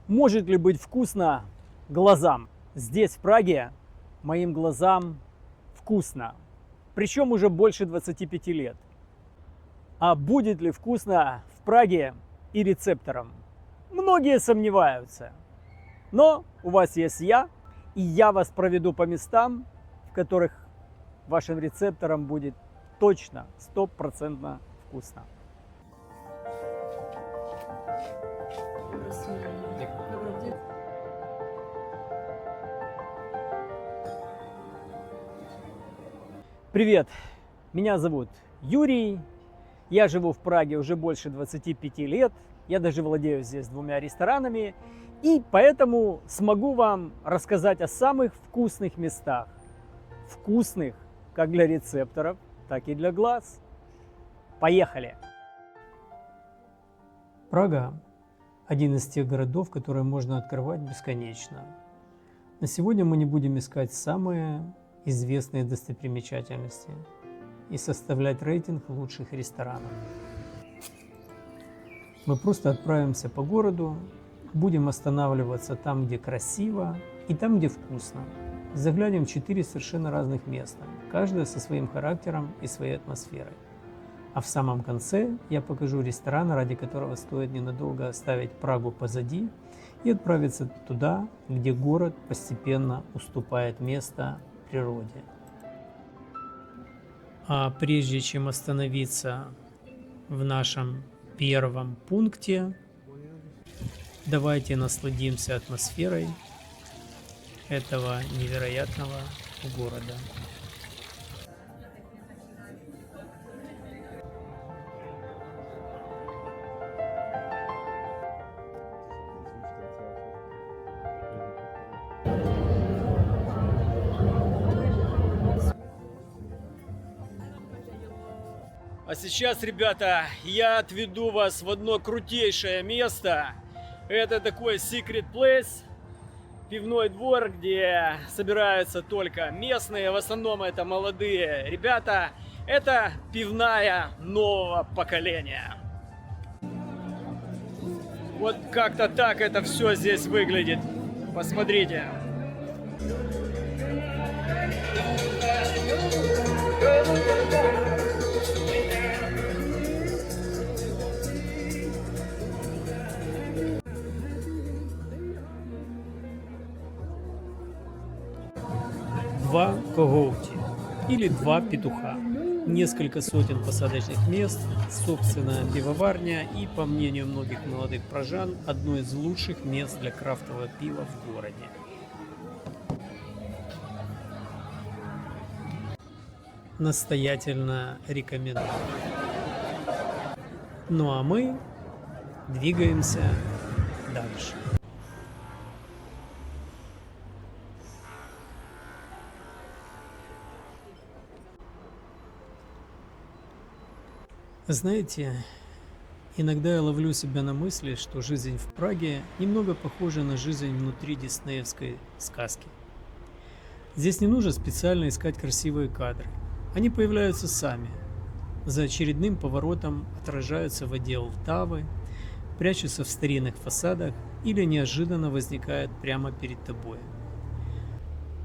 Может ли быть вкусно глазам? Здесь, в Праге, моим глазам вкусно. Причем уже больше 25 лет. А будет ли вкусно в Праге и рецепторам? Многие сомневаются. Но у вас есть я, и я вас проведу по местам, в которых вашим рецепторам будет точно, 100% вкусно. Привет, меня зовут Юрий, я живу в Праге уже больше 25 лет, я даже владею здесь 2 ресторанами, и поэтому смогу вам рассказать о самых вкусных местах. Вкусных как для рецепторов, так и для глаз. Поехали! Прага – один из тех городов, которые можно открывать бесконечно. На сегодня мы не будем искать самые известные достопримечательности и составлять рейтинг лучших ресторанов. Мы просто отправимся по городу, будем останавливаться там, где красиво, и там, где вкусно. Заглянем в 4 совершенно разных места, каждое со своим характером и своей атмосферой. А в самом конце я покажу ресторан, ради которого стоит ненадолго оставить Прагу позади и отправиться туда, где город постепенно уступает место природе. А прежде чем остановиться в нашем первом пункте, давайте насладимся атмосферой этого невероятного города. А сейчас, ребята, я отведу вас в одно крутейшее место. Это такой secret place, пивной двор, где собираются только местные, в основном это молодые ребята. Это пивная нового поколения. Вот как-то так это все здесь выглядит. Посмотрите. Два когоути или два петуха, несколько сотен посадочных мест, собственная пивоварня и, по мнению многих молодых пражан, одно из лучших мест для крафтового пива в городе. Настоятельно рекомендую. Ну а мы двигаемся дальше. Знаете, иногда я ловлю себя на мысли, что жизнь в Праге немного похожа на жизнь внутри диснеевской сказки. Здесь не нужно специально искать красивые кадры. Они появляются сами. За очередным поворотом отражаются в воде Лтавы, прячутся в старинных фасадах или неожиданно возникают прямо перед тобой.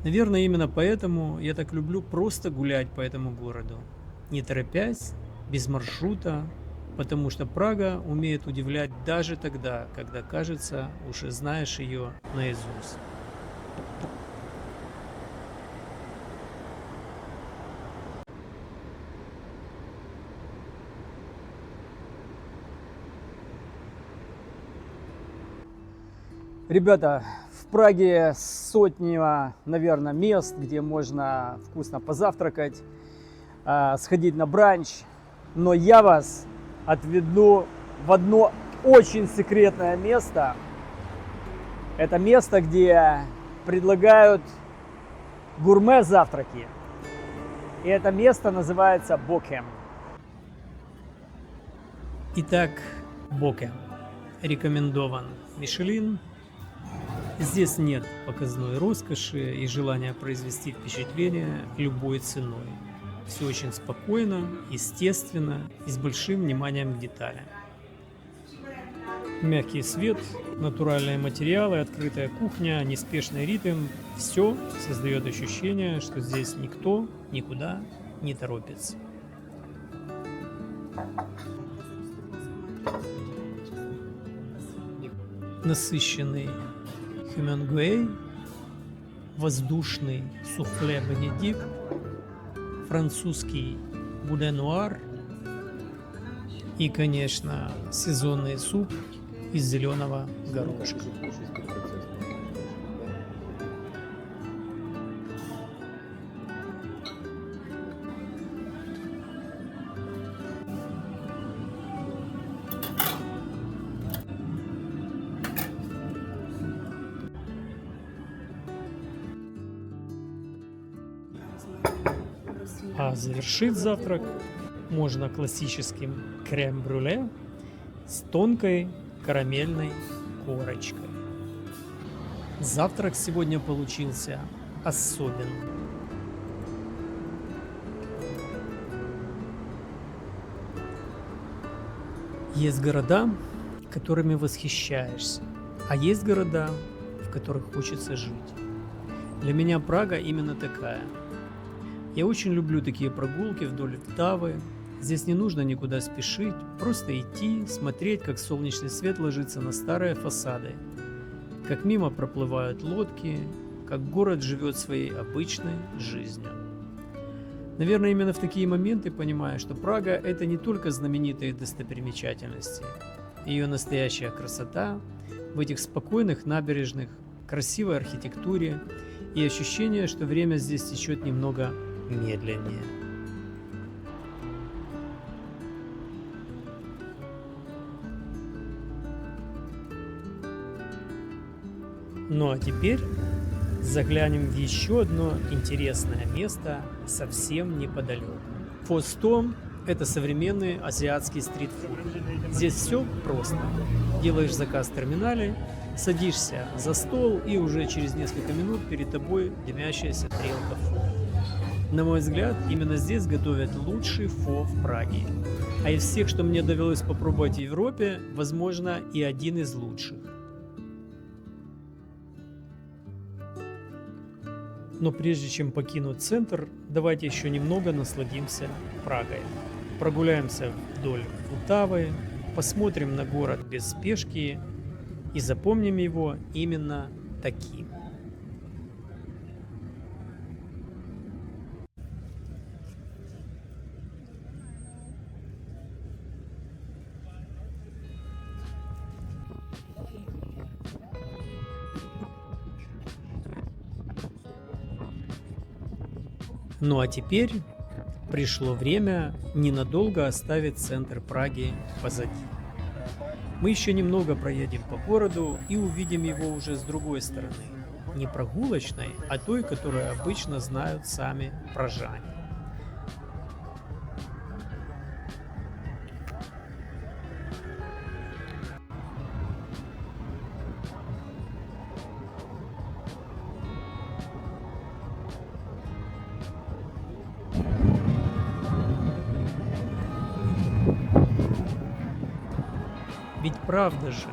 Наверное, именно поэтому я так люблю просто гулять по этому городу, не торопясь, без маршрута, потому что Прага умеет удивлять даже тогда, когда, кажется, уже знаешь ее наизусть. Ребята, в Праге сотни, наверное, мест, где можно вкусно позавтракать, сходить на бранч. Но я вас отведу в одно очень секретное место. Это место, где предлагают гурме-завтраки. И это место называется Бокем. Итак, Бокем рекомендован Мишелин. Здесь нет показной роскоши и желания произвести впечатление любой ценой. Все очень спокойно, естественно и с большим вниманием к деталям. Мягкий свет, натуральные материалы, открытая кухня, неспешный ритм – все создает ощущение, что здесь никто никуда не торопится. Насыщенный хемингуэй, воздушный суфле бенедикт, французский буденуар и, конечно, сезонный суп из зеленого горошка. А завершить завтрак можно классическим крем-брюле с тонкой карамельной корочкой. Завтрак сегодня получился особенный. Есть города, которыми восхищаешься, а есть города, в которых хочется жить. Для меня Прага именно такая. Я очень люблю такие прогулки вдоль Втавы. Здесь не нужно никуда спешить, просто идти, смотреть, как солнечный свет ложится на старые фасады, как мимо проплывают лодки, как город живет своей обычной жизнью. Наверное, именно в такие моменты понимаю, что Прага – это не только знаменитые достопримечательности. Ее настоящая красота в этих спокойных набережных, красивой архитектуре и ощущение, что время здесь течет немного медленнее. Ну а теперь заглянем в еще одно интересное место совсем неподалеку. Фо-100 – это современный азиатский стритфуд. Здесь все просто. Делаешь заказ в терминале, садишься за стол, и уже через несколько минут перед тобой дымящаяся тарелка фо. На мой взгляд, именно здесь готовят лучший фо в Праге. А из всех, что мне довелось попробовать в Европе, возможно, и один из лучших. Но прежде чем покинуть центр, давайте еще немного насладимся Прагой. Прогуляемся вдоль Втавы, посмотрим на город без спешки и запомним его именно таким. Ну а теперь пришло время ненадолго оставить центр Праги позади. Мы еще немного проедем по городу и увидим его уже с другой стороны. Не прогулочной, а той, которую обычно знают сами пражане. Ведь правда же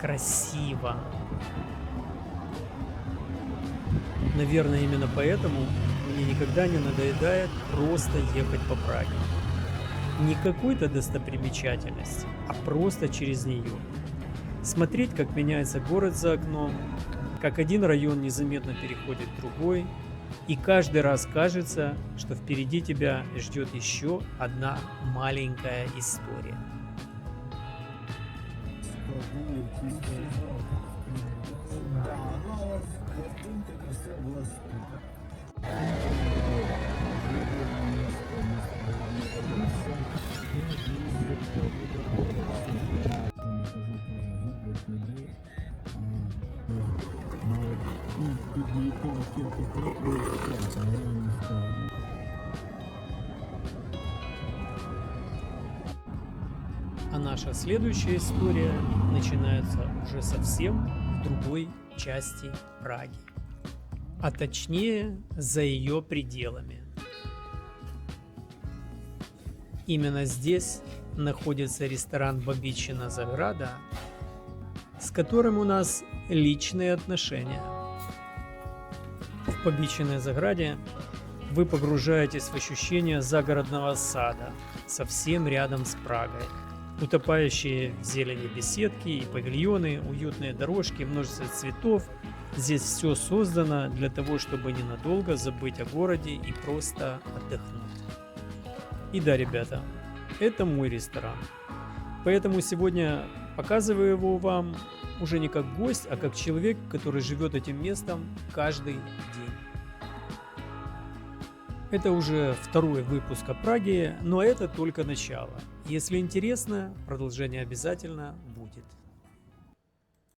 красиво. Наверное, именно поэтому мне никогда не надоедает просто ехать по Праге. Не какой-то достопримечательности, а просто через нее. Смотреть, как меняется город за окном, как один район незаметно переходит в другой, и каждый раз кажется, что впереди тебя ждет еще одна маленькая история. А наша следующая история начинается уже совсем в другой части Праги, а точнее за ее пределами. Именно здесь находится ресторан Бабичина Заграда, которым у нас личные отношения. В Побичиной Заграде вы погружаетесь в ощущение загородного сада, совсем рядом с Прагой. Утопающие в зелени беседки и павильоны, уютные дорожки, множество цветов. Здесь все создано для того, чтобы ненадолго забыть о городе и просто отдохнуть. И да, ребята, это мой ресторан. Поэтому сегодня показываю его вам уже не как гость, а как человек, который живет этим местом каждый день. Это уже второй выпуск о Праге, но это только начало. Если интересно, продолжение обязательно